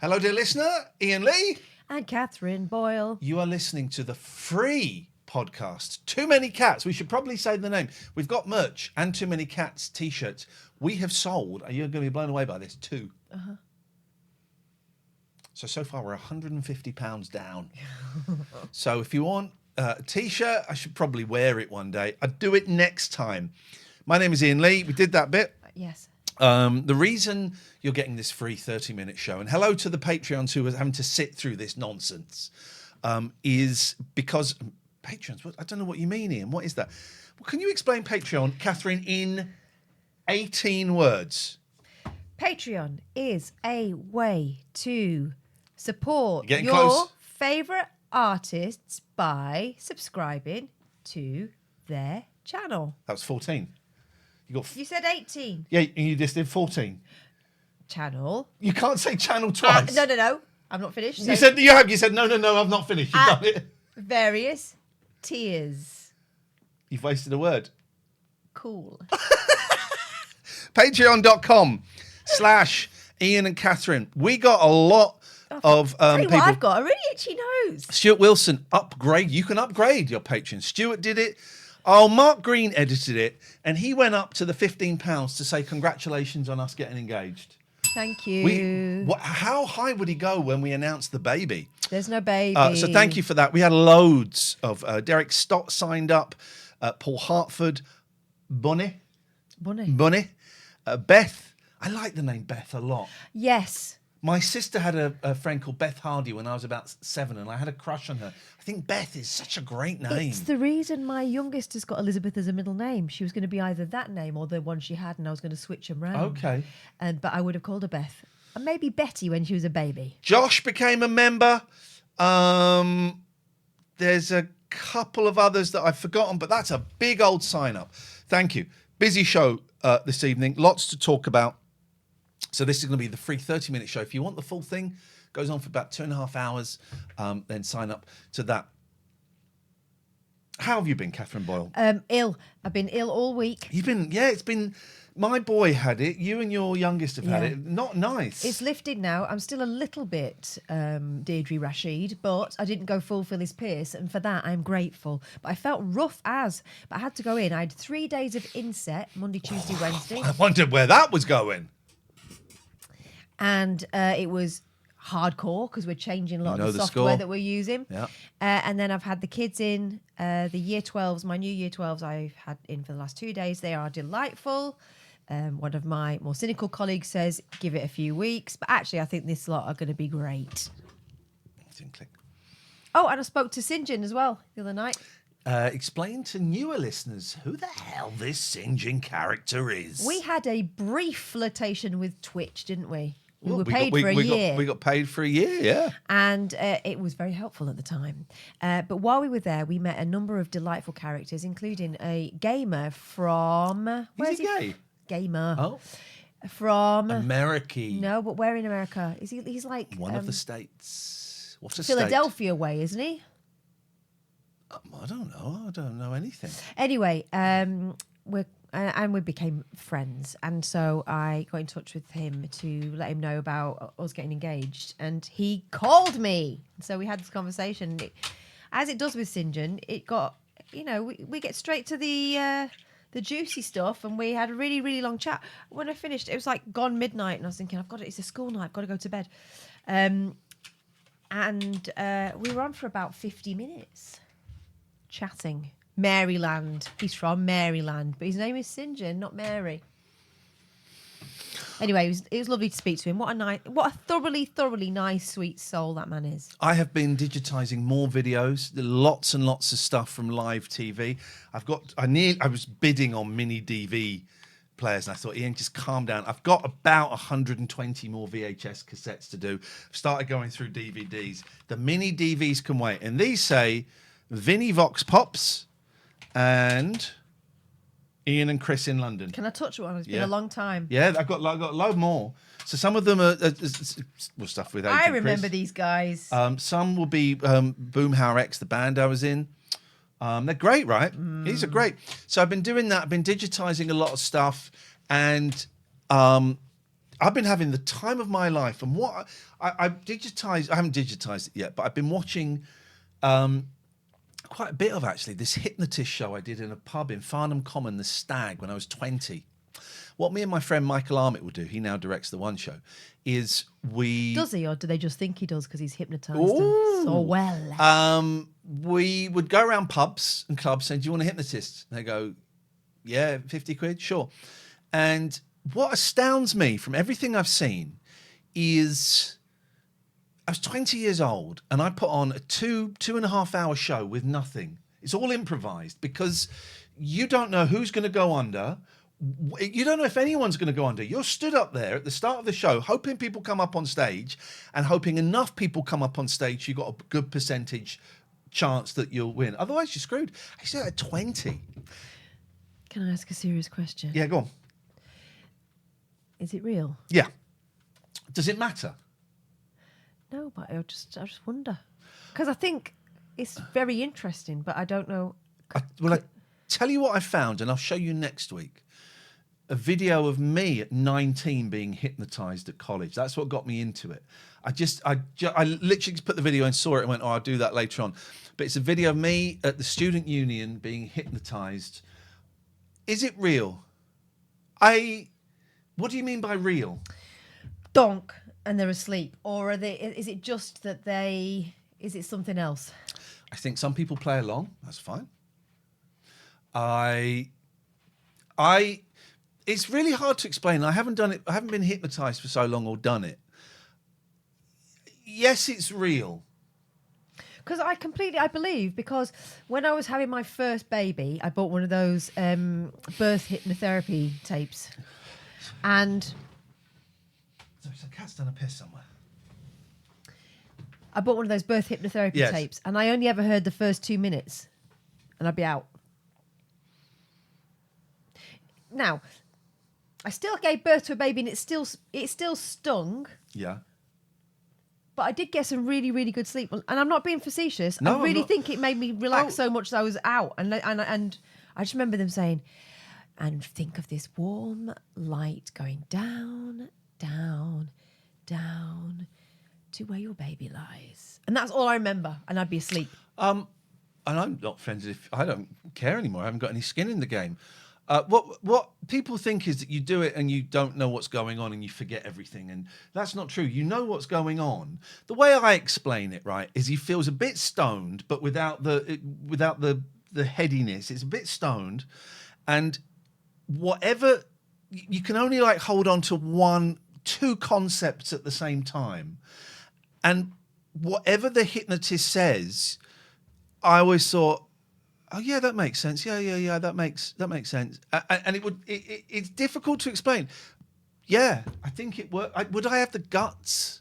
Hello, dear listener, Iain Lee. And Katehrine, Boyle. You are listening to the free podcast, Too Many Cats. We should probably say the name. We've got merch and Too Many Cats t-shirts. We have sold, you're going to be blown away by this, 2. Uh-huh. So far we're £150 down. So if you want a t-shirt, I should probably wear it one day. I'd do it next time. My name is Iain Lee. We did that bit. Yes. The reason you're getting this free 30-minute show, and hello to the Patreons who are having to sit through this nonsense, is because Patreons. I don't know what you mean, Iain. What is that? Well, can you explain Patreon, Katehrine, in 18 words? Patreon is a way to support Getting your close. favourite artists by subscribing to their channel. That was 14. You said 18. Yeah, and you just did 14. Channel. You can't say channel twice. No. I'm not finished. You said you have. You said no. I've not finished. You've done it. Various tiers. You've wasted a word. Cool. Patreon.com/Iain and Katehrine. We got a lot of people. I've got a really itchy nose. Stuart Wilson, upgrade. You can upgrade your Patreon. Stuart did it. Oh, Mark Green edited it, and he went up to the £15 to say congratulations on us getting engaged. Thank you. How high would he go when we announced the baby? There's no baby. So thank you for that. We had loads of Derek Stott signed up, Paul Hartford, Bunny, Beth. I like the name Beth a lot. Yes. My sister had a friend called Beth Hardy when I was about 7, and I had a crush on her. I think Beth is such a great name. It's the reason my youngest has got Elizabeth as a middle name. She was going to be either that name or the one she had, and I was going to switch them round. Okay. But I would have called her Beth. And maybe Betty when she was a baby. Josh became a member. There's a couple of others that I've forgotten, but that's a big old sign up. Thank you. Busy show this evening. Lots to talk about. So this is going to be the free 30-minute show. If you want the full thing, goes on for about 2.5 hours. Then sign up to that. How have you been, Katehrine Boyle? Ill. I've been ill all week. You've been, it's been. My boy had it. You and your youngest have had it. Not nice. It's lifted now. I'm still a little bit Deirdre Rashid, but I didn't go full Phyllis Pierce, and for that I'm grateful. But I felt rough but I had to go in. I had 3 days of inset, Monday, Tuesday, Wednesday. I wondered where that was going. And it was hardcore because we're changing a lot of the software that we're using. Yeah. And then I've had the kids in, the year 12s, my new year 12s I've had in for the last 2 days. They are delightful. One of my more cynical colleagues says, give it a few weeks. But actually, I think this lot are going to be great. Didn't click. Oh, and I spoke to St. John as well the other night. Explain to newer listeners who the hell this St. John character is. We had a brief flirtation with Twitch, didn't we? We Well, were paid for a year. We got paid for a year, yeah. And it was very helpful at the time. But while we were there, we met a number of delightful characters, including a gamer from... Is he gay? Gamer. Oh. From... America. No, but where in America? He's like... One of the states. What's a Philadelphia way, isn't he? I don't know. I don't know anything. Anyway, we became friends, and so I got in touch with him to let him know about us getting engaged, and he called me. So we had this conversation. As it does with St. John, it got, we get straight to the juicy stuff, and we had a really, really long chat. When I finished, it was like gone midnight, and I was thinking, it's a school night, I've got to go to bed. And we were on for about 50 minutes chatting. Maryland. He's from Maryland, but his name is St. John, not Mary. Anyway, it was lovely to speak to him. What a thoroughly, thoroughly nice, sweet soul that man is. I have been digitising more videos, lots and lots of stuff from live TV. I was bidding on mini DV players, and I thought, Iain, just calm down. I've got about 120 more VHS cassettes to do. I've started going through DVDs. The mini DVs can wait, and these say Vinnie Vox Pops and Iain and Chris in London. Can I touch one? It's been a long time. Yeah, I've got a load more. So some of them are stuff with Agent I remember Chris. these guys. Some will be Boomhauer X, the band I was in. They're great, right? These are great. So I've been doing that. I've been digitizing a lot of stuff, and I've been having the time of my life, and what I've digitized. I haven't digitized it yet, but I've been watching quite a bit of actually this hypnotist show I did in a pub in Farnham Common, The Stag, when I was 20. What me and my friend Michael Armitt will do, he now directs the One Show, is we... Does he, or do they just think he does because he's hypnotised them so well? We would go around pubs and clubs saying, do you want a hypnotist? And they go, yeah, 50 quid, sure. And what astounds me from everything I've seen is I was 20 years old and I put on a 2.5 hour show with nothing. It's all improvised because you don't know who's going to go under. You don't know if anyone's going to go under. You're stood up there at the start of the show, hoping people come up on stage and hoping enough people come up on stage, you've got a good percentage chance that you'll win. Otherwise, you're screwed. I said at 20. Can I ask a serious question? Yeah, go on. Is it real? Yeah. Does it matter? No, but I just wonder. Because I think it's very interesting, but I don't know. I tell you what I found, and I'll show you next week. A video of me at 19 being hypnotised at college. That's what got me into it. I literally just put the video and saw it and went, oh, I'll do that later on. But it's a video of me at the student union being hypnotised. Is it real? What do you mean by real? Donk, and they're asleep. Or is it just that is it something else? I think some people play along. That's fine. It's really hard to explain. I haven't done it. I haven't been hypnotized for so long or done it. Yes, it's real. Because I believe, because when I was having my first baby, I bought one of those birth hypnotherapy tapes. And So a cat's done a piss somewhere. I bought one of those birth hypnotherapy tapes, and I only ever heard the first 2 minutes, and I'd be out. Now, I still gave birth to a baby, and it still stung. Yeah. But I did get some really, really good sleep, and I'm not being facetious. No, I really think it made me relax so much that I was out, and I just remember them saying, "And think of this warm light going down, down, down to where your baby lies," and that's all I remember. And I'd be asleep. And I'm not friends if I don't care anymore. I haven't got any skin in the game. What people think is that you do it and you don't know what's going on and you forget everything, and that's not true. You know what's going on. The way I explain it, right, is he feels a bit stoned, but without the headiness. It's a bit stoned, and whatever you can only like hold on to two concepts at the same time, and whatever the hypnotist says, I always thought, oh yeah, that makes sense. Yeah, that makes sense. And it's difficult to explain. Yeah, I think it worked. Would I have the guts?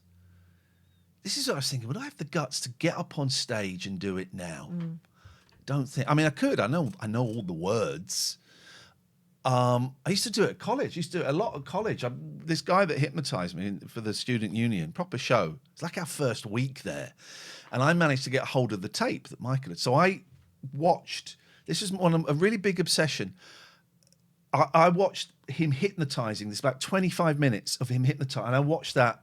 This is what I was thinking. Would I have the guts to get up on stage and do it now? Don't think. I mean, I could. I know all the words. I used to do it at college. I used to do it a lot at college. This guy that hypnotised me for the student union, proper show. It's like our first week there, and I managed to get hold of the tape that Michael had. So I watched, this is a really big obsession. I watched him hypnotising. There's about 25 minutes of him hypnotising, and I watched that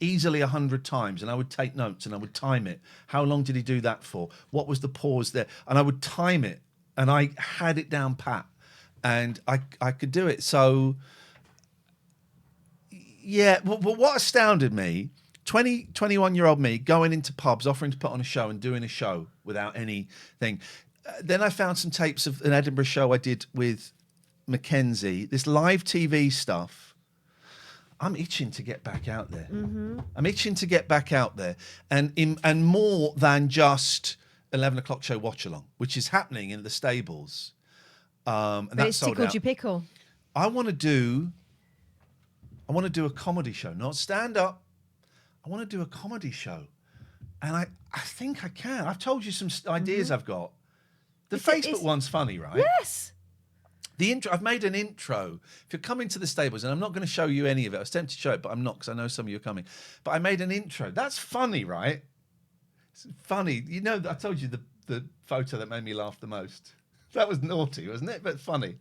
easily 100 times, and I would take notes and I would time it. How long did he do that for? What was the pause there? And I would time it, and I had it down pat, and I could do it. So yeah, but what astounded me, 21-year-old me going into pubs, offering to put on a show and doing a show without anything. Then I found some tapes of an Edinburgh show I did with Mackenzie, this live TV stuff. I'm itching to get back out there. I'm itching to get back out there, and more than just 11 o'clock show watch along, which is happening in the stables. And But that's it's sold tickled out. your pickle. I want to do a comedy show, not stand up. I want to do a comedy show, and I think I can. I've told you some ideas I've got. The Facebook one's funny, right? Yes. The intro. I've made an intro. If you're coming to the stables, and I'm not going to show you any of it. I was tempted to show it, but I'm not, because I know some of you are coming. But I made an intro. That's funny, right? It's funny. You know, I told you the photo that made me laugh the most. That was naughty, wasn't it? But funny.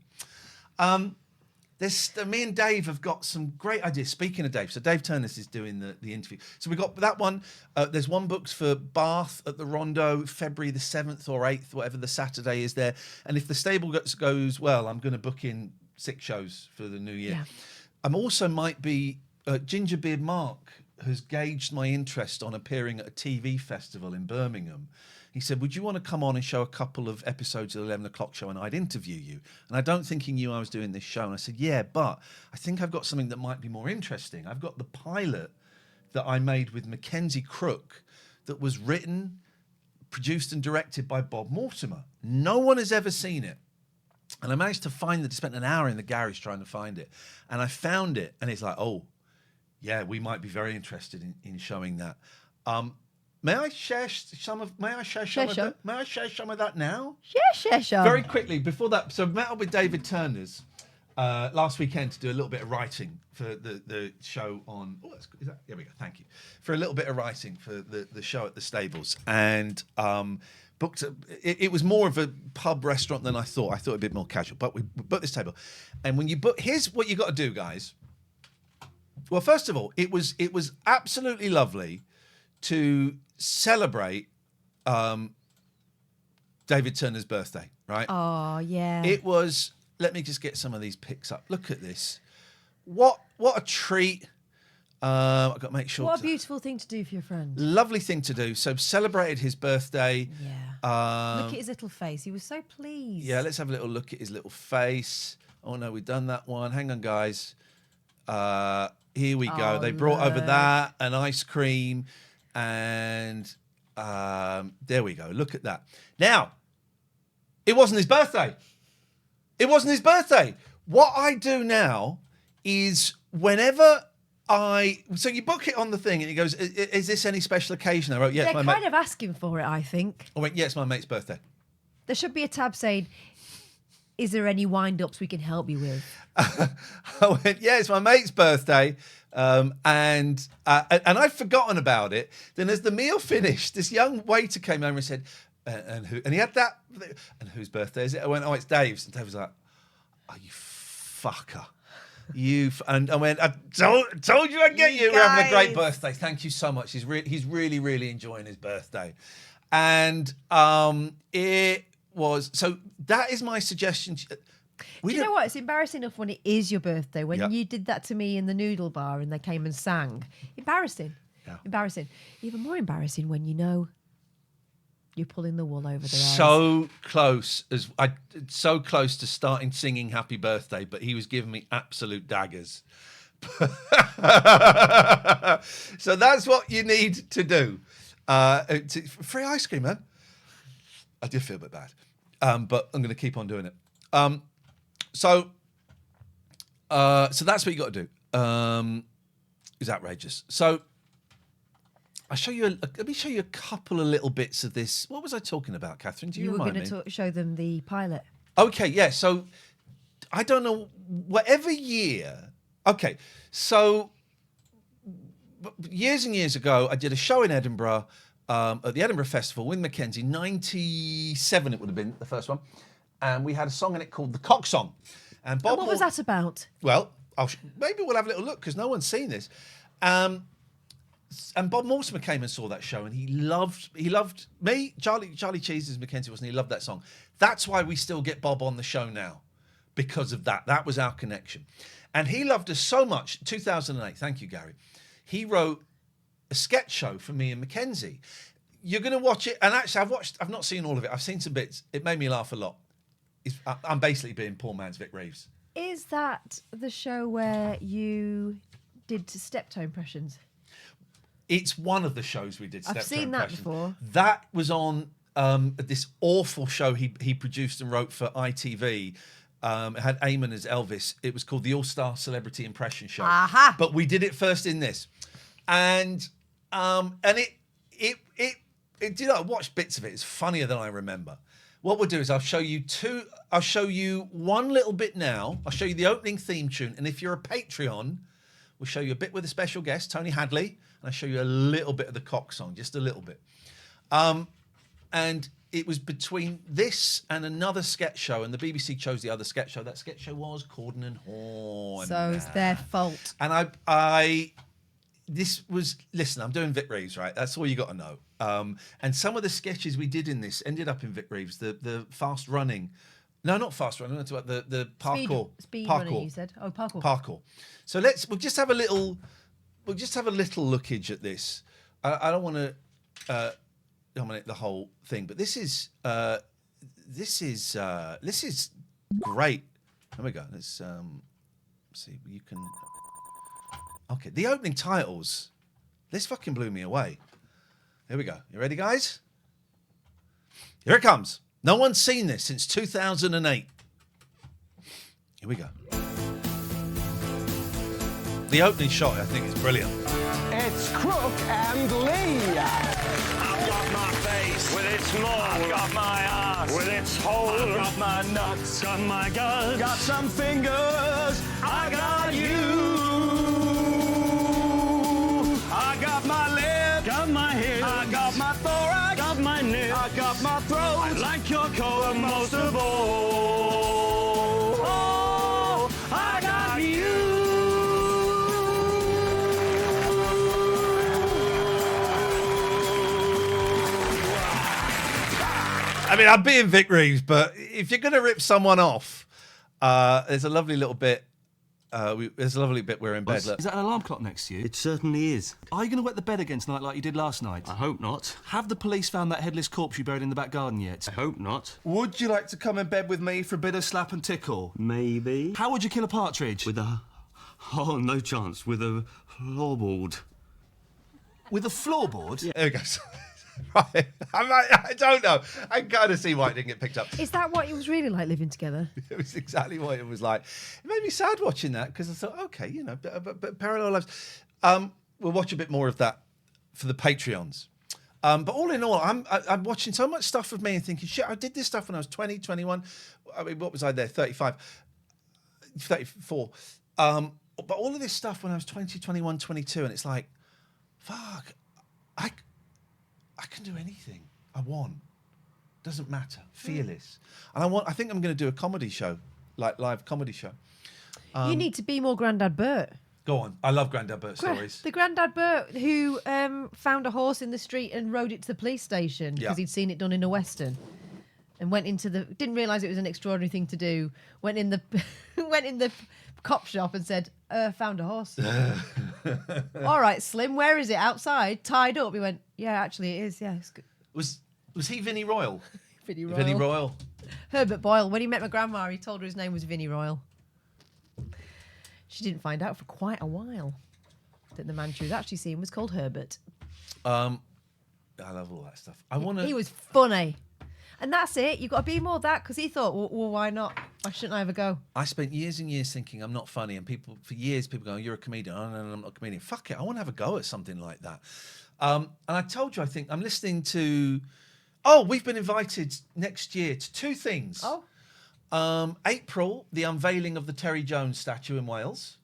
Me and Dave have got some great ideas. Speaking of Dave, so Dave Turners is doing the interview. So we got that one. There's one booked for Bath at the Rondo, February the 7th or 8th, whatever the Saturday is there. And if the stable goes well, I'm going to book in 6 shows for the new year. Yeah. I'm also might be Gingerbeard Mark has gauged my interest on appearing at a TV festival in Birmingham. He said, would you want to come on and show a couple of episodes of the 11 o'clock show and I'd interview you? And I don't think he knew I was doing this show. And I said, yeah, but I think I've got something that might be more interesting. I've got the pilot that I made with Mackenzie Crook that was written, produced and directed by Bob Mortimer. No one has ever seen it. And I managed to find it, spent an hour in the garage trying to find it. And I found it and it's like, oh, yeah, we might be very interested in showing that. May I share some of that now? Share. Very quickly, before that, so I met up with David Turners last weekend to do a little bit of writing for the show on... Oh, here we go, thank you. For a little bit of writing for the show at the Stables. And booked... It was more of a pub restaurant than I thought. I thought a bit more casual, but we booked this table. And when you book... Here's what you got to do, guys. Well, first of all, it was absolutely lovely to celebrate David Turner's birthday, right? Oh, yeah. It was, let me just get some of these pics up. Look at this. What a treat. I've got to make sure. What a beautiful thing to do for your friend. Lovely thing to do. So celebrated his birthday. Yeah. Look at his little face. He was so pleased. Yeah, let's have a little look at his little face. Oh, no, we've done that one. Hang on, guys. Here we go. They brought over that, an ice cream, and there we go. Look at that. Now, it wasn't his birthday. It wasn't his birthday. What I do now is whenever so you book it on the thing, and he goes, is this any special occasion? I wrote, yes, They're kind of asking for it, I think. I went, yeah, it's my mate's birthday. There should be a tab saying, is there any wind-ups we can help you with? I went, yeah, it's my mate's birthday. And I'd forgotten about it. Then as the meal finished, this young waiter came over and said, and he had that, and whose birthday is it? I went, oh, it's Dave's. And Dave was like, oh, you fucker. And I went, I told you I'd get you. We're having a great birthday. Thank you so much. He's really, really enjoying his birthday. And it was, so that is my suggestion. Do you know what? It's embarrassing enough when it is your birthday. When you did that to me in the noodle bar and they came and sang. Embarrassing. Yeah. Embarrassing. Even more embarrassing when you know you're pulling the wool over their eyes. So close to starting singing Happy Birthday, but he was giving me absolute daggers. So that's what you need to do. Free ice cream, man. I did feel a bit bad, but I'm going to keep on doing it. So that's what you got to do. It's outrageous. So let me show you a couple of little bits of this. What was I talking about, Katehrine? Do you remind me? You were going to show them the pilot. Okay, yeah. So I don't know, whatever year. Okay, so years and years ago, I did a show in Edinburgh at the Edinburgh Festival with Mackenzie. 97 it would have been, the first one. And we had a song in it called The Cock Song. And what was that about? Well, maybe we'll have a little look because no one's seen this. And Bob Mortimer came and saw that show, and he loved me. Charlie Cheese's Mackenzie wasn't. He loved that song. That's why we still get Bob on the show now, because of that. That was our connection, and he loved us so much. 2008. Thank you, Gary. He wrote a sketch show for me and Mackenzie. You're going to watch it, and actually, I've not seen all of it. I've seen some bits. It made me laugh a lot. I'm basically being poor man's Vic Reeves. Is that the show where you did Steptoe impressions? It's one of the shows we did. I've seen that before. That was on this awful show he produced and wrote for ITV. It had Iain as Elvis. It was called the All-Star Celebrity Impression Show. Aha! But we did it first in this, and it you know, I watched bits of it. It's funnier than I remember. What we'll do is I'll show you one little bit now. I'll show you the opening theme tune, and if you're a Patreon, we'll show you a bit with a special guest, Tony Hadley, and I'll show you a little bit of the Cock Song, just a little bit. And it was between this and another sketch show, and the BBC chose the other sketch show. That sketch show was Corden and Horn. So it's their fault. And listen, I'm doing Vic Reeves, right? That's all you got to know. And some of the sketches we did in this ended up in Vic Reeves. The fast running. No, not fast running. It's about the parkour. Speed parkour. running, you said. Oh, parkour. Parkour. So we'll just have a little lookage at this. I don't want to dominate the whole thing, but this is great. There we go. Let's see. You can. Okay, the opening titles. This fucking blew me away. Here we go. You ready, guys? Here it comes. No one's seen this since 2008. Here we go. The opening shot, I think, is brilliant. It's Crook and Lee. I've got my face with its mold. I've got my ass with its hole. I've got my nuts, got my guts. Got some fingers. I got you. I got my lip. Got my hips. I got my thorax. Got my nips. I got my throat. I like your coat most of all. Oh, I got you. I mean, I'm being Vic Reeves, but if you're going to rip someone off, there's a lovely little bit. There's a lovely bit we're in bed. Look. Is that an alarm clock next to you? It certainly is. Are you going to wet the bed again tonight like you did last night? I hope not. Have the police found that headless corpse you buried in the back garden yet? I hope not. Would you like to come in bed with me for a bit of slap and tickle? Maybe. How would you kill a partridge? With a... Oh, no chance. With a floorboard. With a floorboard? There we go. Right. I don't know. I kind of see why it didn't get picked up. Is that what it was really like living together? It was exactly what it was like. It made me sad watching that because I thought, okay, you know, but parallel lives. We'll watch a bit more of that for the Patreons. But all in all, I'm watching so much stuff of me and thinking, shit, I did this stuff when I was 20, 21. I mean, what was I there? 35, 34. But all of this stuff when I was 20, 21, 22, and it's like, fuck, I can do anything I want. Doesn't matter. Fearless. And I think I'm going to do a comedy show, like live comedy show. You need to be more Grandad Bert. Go on. I love Grandad Bert stories. The Grandad Bert who found a horse in the street and rode it to the police station because he'd seen it done in a Western. And didn't realise it was an extraordinary thing to do. Went in the cop shop and said, found a horse. All right, Slim, where is it? Outside, tied up. He went, yeah, actually it is. Yeah, it's good. Was he Vinnie Royal? Vinnie Royal. Vinnie Royal. Herbert Boyle. When he met my grandma, he told her his name was Vinnie Royal. She didn't find out for quite a while that the man she was actually seeing was called Herbert. I love all that stuff. He was funny. And that's it. You've got to be more that because he thought, well, why not? Why shouldn't I ever go? I spent years and years thinking I'm not funny, and people going, "You're a comedian." Oh, no, I'm not a comedian. Fuck it, I want to have a go at something like that. And I told you, I think I'm listening to. Oh, we've been invited next year to two things. Oh, April, the unveiling of the Terry Jones statue in Wales.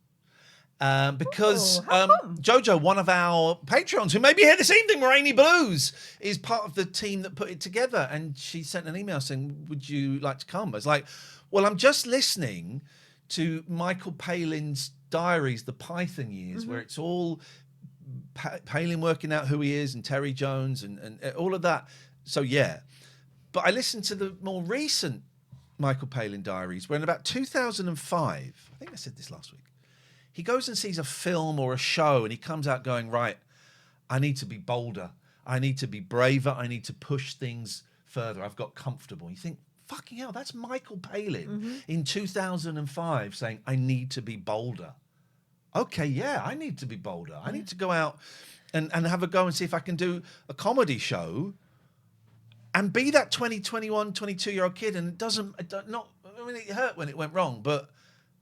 Because how come? Jojo, one of our Patreons, who may be here this evening, Moraine Blues, is part of the team that put it together. And she sent an email saying, would you like to come? I was like, well, I'm just listening to Michael Palin's diaries, the Python years, where it's all Palin working out who he is and Terry Jones and all of that. So, yeah. But I listened to the more recent Michael Palin diaries, where in about 2005, I think I said this last week, he goes and sees a film or a show and he comes out going, right, I need to be bolder. I need to be braver. I need to push things further. I've got comfortable. You think, fucking hell, that's Michael Palin in 2005 saying, I need to be bolder. Okay, yeah, I need to be bolder. I need to go out and have a go and see if I can do a comedy show and be that 20, 21, 22-year-old kid. And it hurt when it went wrong, but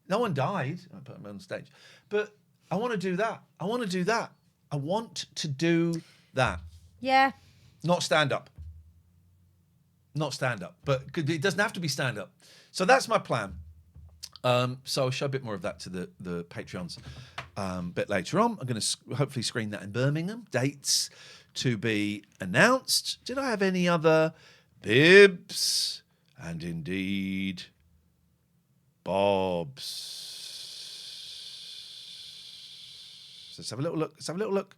no one died. I put him on stage. But I want to do that. I want to do that. I want to do that. yeah. Not stand up. Not stand up. But it doesn't have to be stand up. So that's my plan. So I'll show a bit more of that to the Patreons a bit later on. I'm going to hopefully screen that in Birmingham. Dates to be announced. Did I have any other bibs, and indeed bobs. Let's have a little look.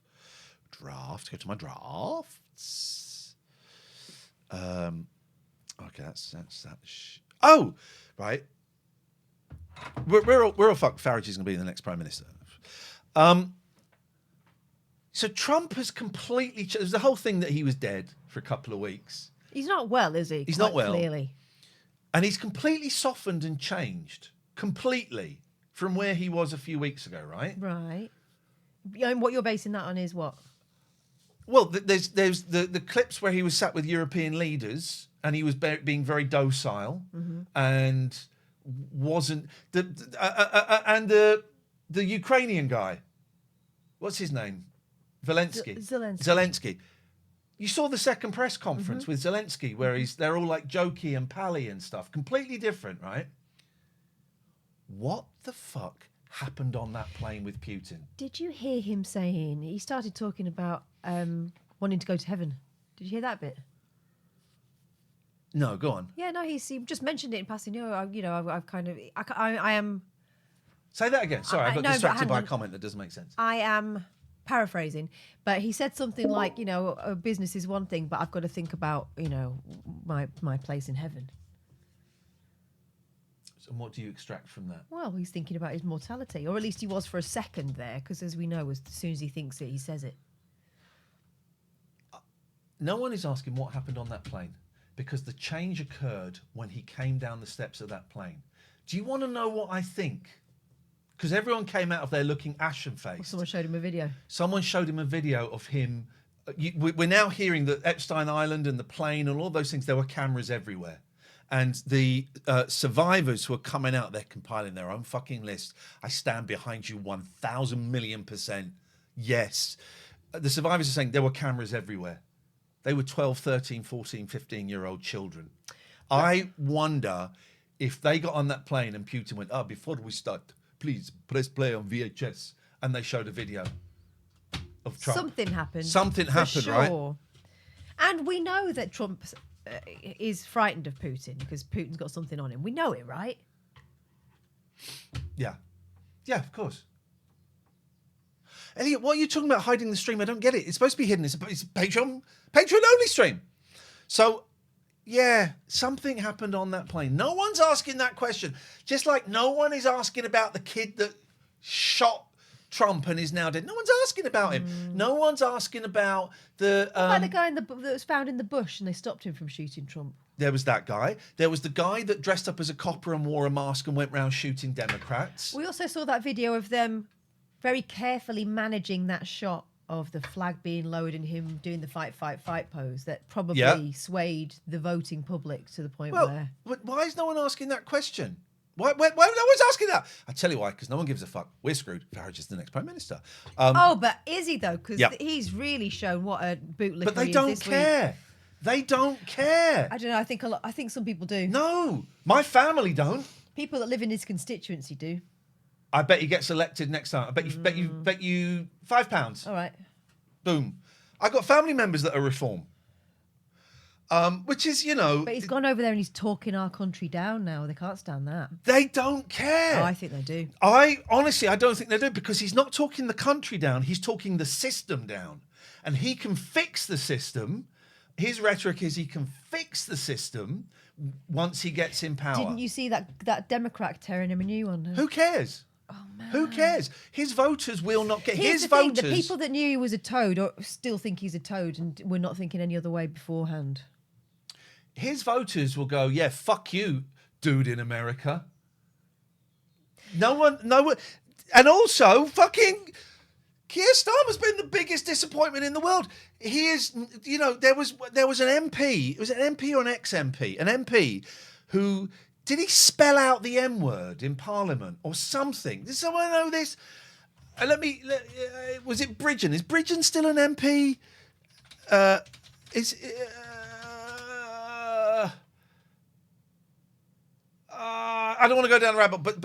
Draft. Go to my drafts. Okay, that's that. Oh, right. We're all fucked. Farage is going to be the next prime minister. So Trump has completely. There's the whole thing that he was dead for a couple of weeks. He's not well, is he? He's not well. Clearly. And he's completely softened and changed completely from where he was a few weeks ago, right? Right. And what you're basing that on is what? Well, there's the clips where he was sat with European leaders and he was being very docile and wasn't the Ukrainian guy. What's his name? Zelensky. You saw the second press conference with Zelensky where they're all like jokey and pally and stuff. Completely different, right? What the fuck happened on that plane with Putin? Did you hear him saying, he started talking about wanting to go to heaven. Did you hear that bit? No, go on. Yeah, no, he just mentioned it in passing. I've kind of, I am... Say that again. Sorry, I got distracted by a on. comment that doesn't make sense. I am paraphrasing, but he said something like, a business is one thing, but I've got to think about, my place in heaven. And what do you extract from that? Well, he's thinking about his mortality, or at least he was for a second there, because as we know, as soon as he thinks it, he says it. No one is asking what happened on that plane because the change occurred when he came down the steps of that plane. Do you want to know what I think? Because everyone came out of there looking ashen-faced. Someone showed him a video. Someone showed him a video of him. We're now hearing that Epstein Island and the plane and all those things, there were cameras everywhere. And the survivors who are coming out, they're compiling their own fucking list. I stand behind you 1,000,000,000%. Yes. The survivors are saying there were cameras everywhere. They were 12, 13, 14, 15-year-old children. I wonder if they got on that plane and Putin went, before we start, please press play on VHS. And they showed a video of Trump. Something happened. Something happened, sure. right? And we know that Trump is frightened of Putin because Putin's got something on him. We know it, right? Yeah. Yeah, of course. Elliot, what are you talking about hiding the stream? I don't get it. It's supposed to be hidden. It's a Patreon only stream. So, yeah, something happened on that plane. No one's asking that question. Just like no one is asking about the kid that shot Trump and is now dead. No one's asking about him. No one's asking about the... What about the guy that was found in the bush and they stopped him from shooting Trump? There was that guy. There was the guy that dressed up as a copper and wore a mask and went round shooting Democrats. We also saw that video of them very carefully managing that shot of the flag being lowered and him doing the fight pose that probably swayed the voting public to the point where... Why is no one asking that question? Why no one's asking that? I tell you why, because no one gives a fuck. We're screwed. Farage is the next prime minister. But is he though? Because he's really shown what a bootlicker. But they don't care. They don't care. I don't know. I think some people do. No, my family don't. People that live in his constituency do. I bet he gets elected next time. I bet you £5. All right. Boom. I got family members that are reform. Which is, But he's gone over there and he's talking our country down now. They can't stand that. They don't care. Oh, I think they do. I don't think they do because he's not talking the country down. He's talking the system down. And he can fix the system. His rhetoric is he can fix the system once he gets in power. Didn't you see that Democrat tearing him a new one? Who cares? Oh, man. Who cares? His voters will not get... Here's his the thing, voters... the people that knew he was a toad or still think he's a toad and we're not thinking any other way beforehand. His voters will go, yeah, fuck you, dude in America. No one... And also, fucking... Keir Starmer's been the biggest disappointment in the world. He is, there was an MP. It was an MP or an ex-MP. An MP who... Did he spell out the M word in Parliament or something? Does someone know this? Was it Bridgen? Is Bridgen still an MP? I don't want to go down the rabbit, but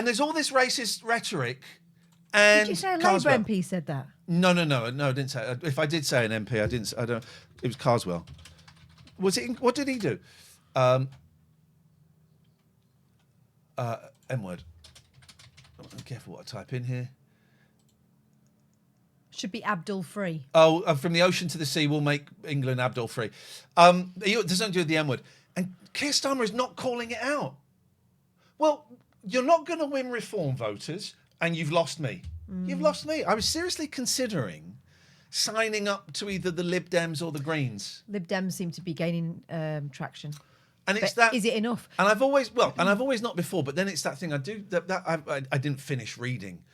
there's all this racist rhetoric And Did you say a Carswell. Labour MP said that? No, I didn't say. If I did say an MP, I didn't. I don't. It was Carswell. Was it? What did he do? M word. I'm careful what I type in here. Should be Abdul free. Oh, from the ocean to the sea, we'll make England Abdul free. He doesn't do the M word. And Keir Starmer is not calling it out. Well, you're not going to win Reform voters, and you've lost me. You've lost me. I was seriously considering signing up to either the Lib Dems or the Greens. Lib Dems seem to be gaining traction. And it's But that. is it enough? And I've always not before, but then it's that thing I do that I didn't finish reading.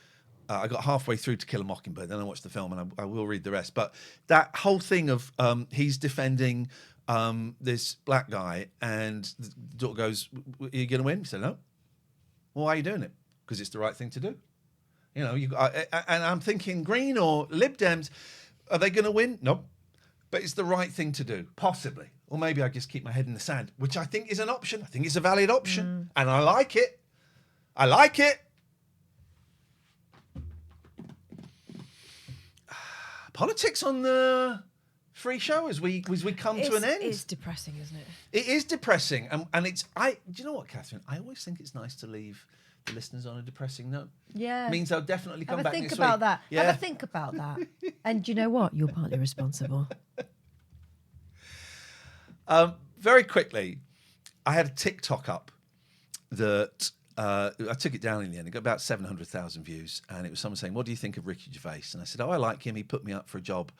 I got halfway through To Kill a Mockingbird, then I watched the film, and I will read the rest. But that whole thing of he's defending this black guy, and the daughter goes, "Are you going to win?" He said, "No." Well, why are you doing it? Because it's the right thing to do. You know, and I'm thinking Green or Lib Dems, are they going to win? No. But it's the right thing to do, possibly. Or maybe I just keep my head in the sand, which I think is an option. I think it's a valid option. And I like it. I like it. Politics on the free show as we come to an end. It's depressing, isn't it? It is depressing, and it's. Do you know what, Katehrine? I always think it's nice to leave the listeners on a depressing note. Yeah. It means they'll definitely come Have a back think next about week. that. Yeah. Have a think about that. And you know what? You're partly responsible. Very quickly, I had a TikTok up that I took it down in the end. It got about 700,000 views, and it was someone saying, "What do you think of Ricky Gervais?" And I said, "Oh, I like him. He put me up for a job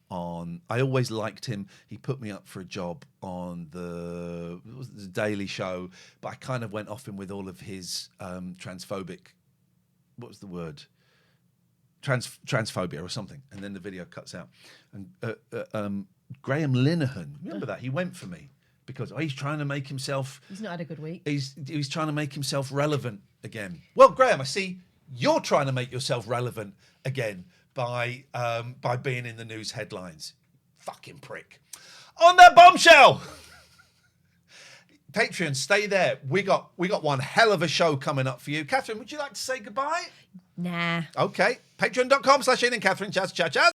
on. I always liked him. He put me up for a job on the Daily Show, but I kind of went off him with all of his transphobic. What was the word? Transphobia or something." And then the video cuts out, and Graham Linehan, remember that? He went for me because he's trying to make himself. He's not had a good week. He's trying to make himself relevant again. Well, Graham, I see you're trying to make yourself relevant again by being in the news headlines. Fucking prick. On that bombshell. Patreon, stay there. We got one hell of a show coming up for you. Katehrine, would you like to say goodbye? Nah. Okay. Patreon.com/Iain and Katehrine. Chaz, chaz, chaz.